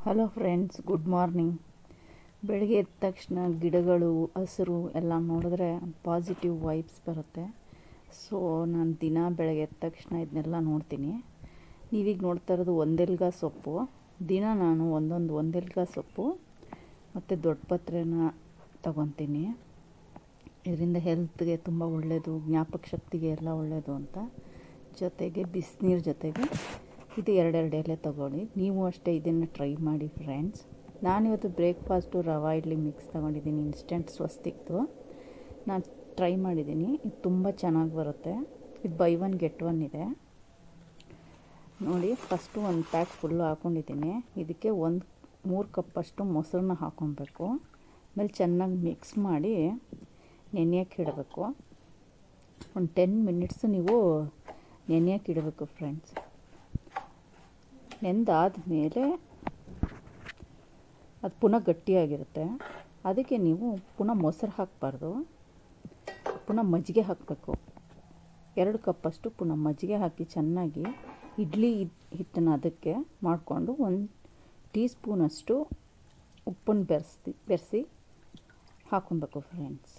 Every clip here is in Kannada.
Hello friends, good morning. ಬೆಳಗ್ಗೆ ಎದ್ದ ತಕ್ಷಣ ಗಿಡಗಳು ಹಸಿರು ಎಲ್ಲ ನೋಡಿದ್ರೆ ಪಾಸಿಟಿವ್ ವೈಬ್ಸ್ ಬರುತ್ತೆ. ಸೊ ನಾನು ದಿನ ಬೆಳಗ್ಗೆ ಎದ್ದ ತಕ್ಷಣ ಇದನ್ನೆಲ್ಲ ನೋಡ್ತೀನಿ. ನೀವೀಗ ನೋಡ್ತಾ ಇರೋದು ಒಂದೆಲ್ಗ ಸೊಪ್ಪು. ದಿನ ನಾನು ಒಂದೆಲ್ಗ ಸೊಪ್ಪು ಮತ್ತು ದೊಡ್ಡ ಪತ್ರೆನ ತಗೊತೀನಿ. ಇದರಿಂದ ಹೆಲ್ತ್ಗೆ ತುಂಬ ಒಳ್ಳೆಯದು, ಜ್ಞಾಪಕ ಶಕ್ತಿಗೆ ಎಲ್ಲ ಒಳ್ಳೆಯದು ಅಂತ. ಜೊತೆಗೆ ಬಿಸಿನೀರು ಜೊತೆಗೆ ಇದು ಎರಡೆರಡು ಎಲೆ ತೊಗೊಳ್ಳಿ. ನೀವು ಅಷ್ಟೇ ಇದನ್ನು ಟ್ರೈ ಮಾಡಿ ಫ್ರೆಂಡ್ಸ್. ನಾನಿವತ್ತು ಬ್ರೇಕ್ಫಾಸ್ಟು ರವಾ ಇಡ್ಲಿ ಮಿಕ್ಸ್ ತೊಗೊಂಡಿದ್ದೀನಿ, ಇನ್ಸ್ಟೆಂಟ್ ಸ್ವಸ್ತಿಕ್ದು. ನಾನು ಟ್ರೈ ಮಾಡಿದ್ದೀನಿ, ಇದು ತುಂಬ ಚೆನ್ನಾಗಿ ಬರುತ್ತೆ. ಇದು ಬೈ ಒನ್ ಗೆಟ್ ಒನ್ ಇದೆ ನೋಡಿ. ಫಸ್ಟು ಒಂದು ಪ್ಯಾಕ್ ಫುಲ್ಲು ಹಾಕ್ಕೊಂಡಿದ್ದೀನಿ. ಇದಕ್ಕೆ 3 ಕಪ್ಪಷ್ಟು ಮೊಸರನ್ನ ಹಾಕ್ಕೊಬೇಕು. ಆಮೇಲೆ ಚೆನ್ನಾಗಿ ಮಿಕ್ಸ್ ಮಾಡಿ ನೆನೆಯೋಕ್ಕೆ ಇಡಬೇಕು. ಒಂದು 10 ಮಿನಿಟ್ಸ್ ನೀವು ನೆನೆಯೋಕ್ಕೆ ಇಡಬೇಕು ಫ್ರೆಂಡ್ಸ್. ನೆಂದಾದಮೇಲೆ ಅದು ಪುನಃ ಗಟ್ಟಿಯಾಗಿರುತ್ತೆ. ಅದಕ್ಕೆ ನೀವು ಪುನಃ ಮೊಸರು ಹಾಕಬಾರ್ದು, ಪುನಃ ಮಜ್ಜಿಗೆ ಹಾಕಬೇಕು. 2 ಕಪ್ಪಷ್ಟು ಪುನಃ ಮಜ್ಜಿಗೆ ಹಾಕಿ ಚೆನ್ನಾಗಿ ಇಡ್ಲಿ ಹಿಟ್ಟನ್ನು ಅದಕ್ಕೆ ಮಾಡಿಕೊಂಡು 1 ಟೀ ಸ್ಪೂನಷ್ಟು ಉಪ್ಪನ್ನು ಬೆರೆಸಿ ಹಾಕ್ಕೊಬೇಕು ಫ್ರೆಂಡ್ಸ್.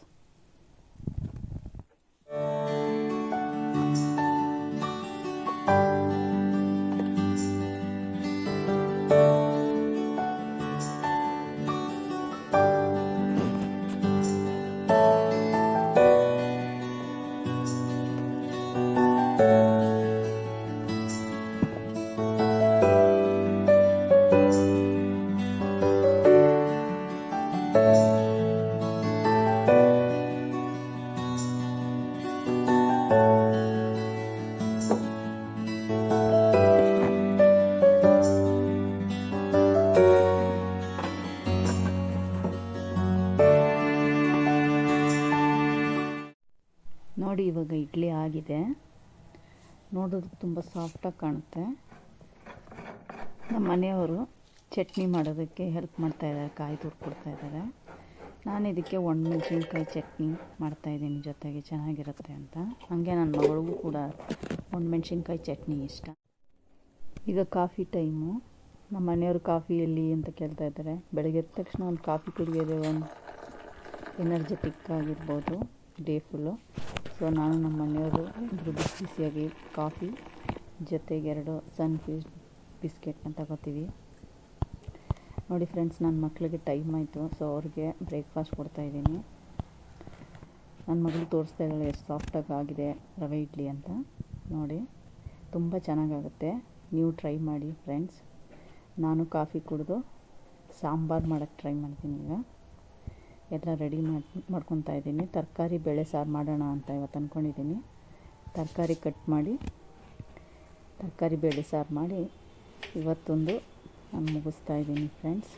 ನೋಡಿ, ಇವಾಗ ಇಡ್ಲಿ ಆಗಿದೆ. ನೋಡೋದಕ್ಕೆ ತುಂಬ ಸಾಫ್ಟಾಗಿ ಕಾಣುತ್ತೆ. ನಮ್ಮ ಮನೆಯವರು ಚಟ್ನಿ ಮಾಡೋದಕ್ಕೆ ಹೆಲ್ಪ್ ಮಾಡ್ತಾಯಿದ್ದಾರೆ, ಕಾಯಿ ತುರ್ಕೊಡ್ತಾ ಇದ್ದಾರೆ. ನಾನು ಇದಕ್ಕೆ ಒಣಮೆಣ್ಸಿನ್ಕಾಯಿ ಚಟ್ನಿ ಮಾಡ್ತಾಯಿದ್ದೀನಿ, ಜೊತೆಗೆ ಚೆನ್ನಾಗಿರುತ್ತೆ ಅಂತ. ಹಾಗೆ ನನ್ನ ಮಗಳಿಗೂ ಕೂಡ ಒಣಮೆಣ್ಸಿನ್ಕಾಯಿ ಚಟ್ನಿ ಇಷ್ಟ. ಈಗ ಕಾಫಿ ಟೈಮು. ನಮ್ಮ ಮನೆಯವರು ಕಾಫಿ ಎಲ್ಲಿ ಅಂತ ಕೇಳ್ತಾ ಇದ್ದಾರೆ. ಬೆಳಗ್ಗೆ ಎದ್ದ ತಕ್ಷಣ ಒಂದು ಕಾಫಿ ಕುಡಿಯೋದೇ ಒಂದು ಎನರ್ಜೆಟಿಕ್ ಆಗಿರ್ಬೋದು ಡೇ ಫುಲ್ಲು. ಸೊ ನಾನು ನಮ್ಮ ಮನೆಯವರು ಬಿಸಿಯಾಗಿ ಕಾಫಿ ಜೊತೆಗೆ 2 ಸನ್ಫೀಸ್ಟ್ ಬಿಸ್ಕೆಟ್ನ ತಗೋತೀವಿ. ನೋಡಿ ಫ್ರೆಂಡ್ಸ್, ನನ್ನ ಮಕ್ಕಳಿಗೆ ಟೈಮ್ ಆಯಿತು, ಸೊ ಅವ್ರಿಗೆ ಬ್ರೇಕ್ಫಾಸ್ಟ್ ಕೊಡ್ತಾಯಿದ್ದೀನಿ. ನನ್ನ ಮಗಳು ತೋರಿಸ್ತಾ ಇದ್ದಾಳೆ ಎಷ್ಟು ಸಾಫ್ಟಾಗಿ ಆಗಿದೆ ರವೆ ಇಡ್ಲಿ ಅಂತ. ನೋಡಿ, ತುಂಬ ಚೆನ್ನಾಗಾಗುತ್ತೆ. ನೀವು ಟ್ರೈ ಮಾಡಿ ಫ್ರೆಂಡ್ಸ್. ನಾನು ಕಾಫಿ ಕುಡಿದು ಸಾಂಬಾರು ಮಾಡೋಕ್ಕೆ ಟ್ರೈ ಮಾಡ್ತೀನಿ. ಈಗ ಎಲ್ಲ ರೆಡಿ ಮಾಡ್ಕೊತಾ ಇದ್ದೀನಿ. ತರಕಾರಿ ಬೇಳೆ ಸಾರು ಮಾಡೋಣ ಅಂತ ಇವತ್ತು ಅಂದ್ಕೊಂಡಿದ್ದೀನಿ. ತರಕಾರಿ ಕಟ್ ಮಾಡಿ ತರಕಾರಿ ಬೇಳೆ ಸಾರು ಮಾಡಿ ಇವತ್ತೊಂದು ನಾನು ಮುಗಿಸ್ತಾ ಇದ್ದೀನಿ friends.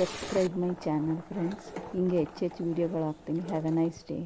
Subscribe my channel friends. ಹಿಂಗೆ ಹೆಚ್ಚು ವಿಡಿಯೋಗಳು ಹಾಕ್ತೀನಿ. Have A nice day.